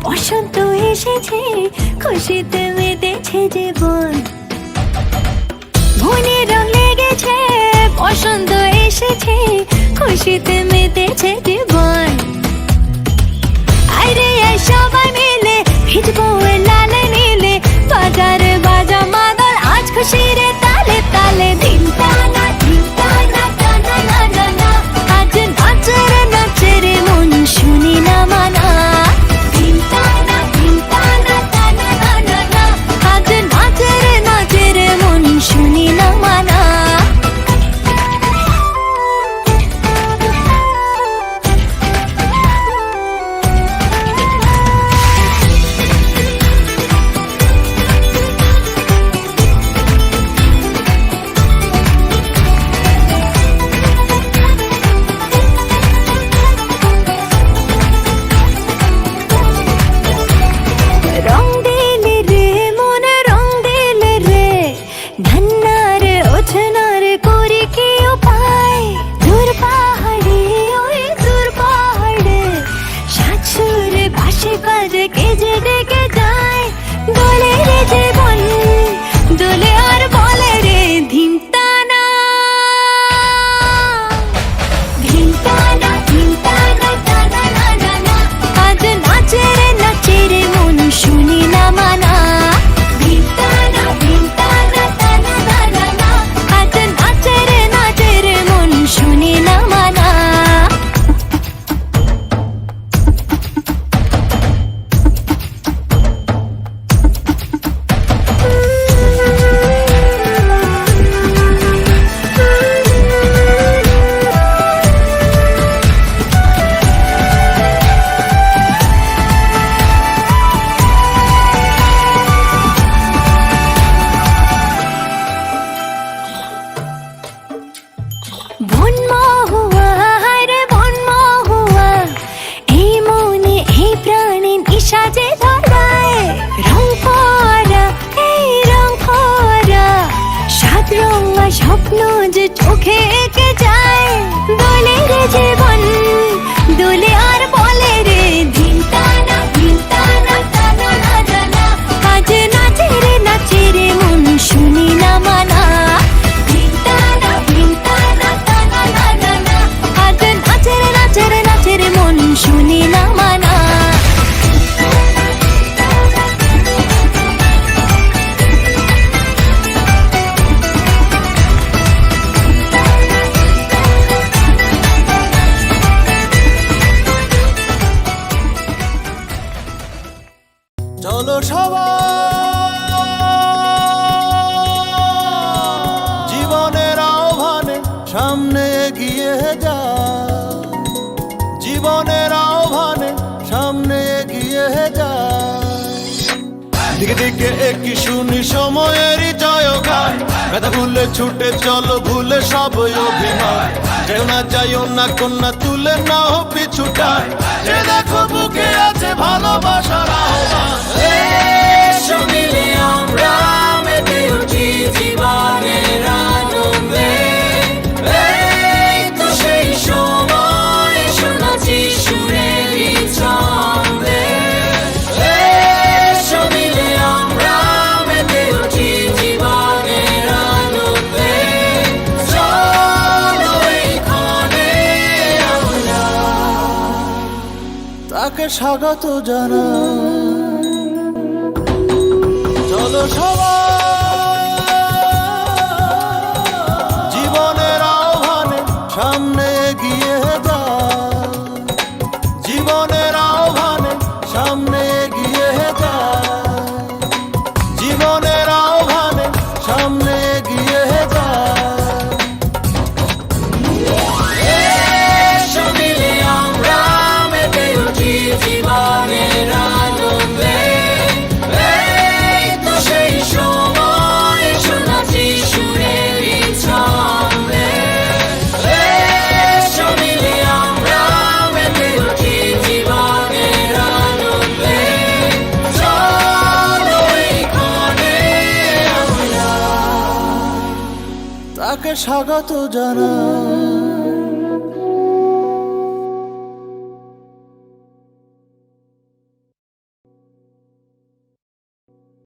বসন্ত এসেছে, খুশিতে মেতেছে জীবন। মনে রং লেগেছে, বসন্ত এসেছে, খুশিতে মেতেছে জীবন। আরে সবাই মিলে ভিজবো লালে নীলে, বাজারে বাজা মাদল আজ খুশির তালে তালে। দিন টানা দিন টানা টানা না না না, আজ নাচের নাচের মন শুনি না মানা। শুনি না মানা। স্বপ্ন যে চোখে এঁকে যায়, দোলে রে জীবন দোলে আর বলে রে। দিন টানা টানা না জানা, আজ নাচে রে মন শুনি না মানা। দিন টানা টানা না জানা, আজ নাচে রে মন শুনি না মানা। চলো সবাই জীবনের আহ্বানে সামনে এগিয়ে যা, জীবনের আহ্বানে সামনে এগিয়ে যা। দিকে দিকে একই শুনি সময়েরই জয়গান, ব্যথা ভুলে ছুটে চলো ভুলে সব অভিমান। যাইও না কন্যা তুলে নাও পিছুটায়, যে দেখো বুকে আছে ভালোবাসার আহ্বান। এসো মিলে আমরা মেতে উঠি জীবনের আনন্দে, এই তো সেই সময় এসো নাচি সুরেরই ছন্দে। এসো মিলে আমরা মেতে উঠি জীবনের আনন্দে, চলো এইখানে আমরা তাকে স্বাগত জানাই। চলো সবাই জীবনের আহ্বানে সামনে এগিয়ে যা, জীবনের আহ্বানে সামনে এগিয়ে যা, জীবনের আহ্বানে সামনে এগিয়ে যা। এসো মিলে আমরা মেতে উঠি জীবনের আনন্দে, তোমাকে স্বাগত জানাই।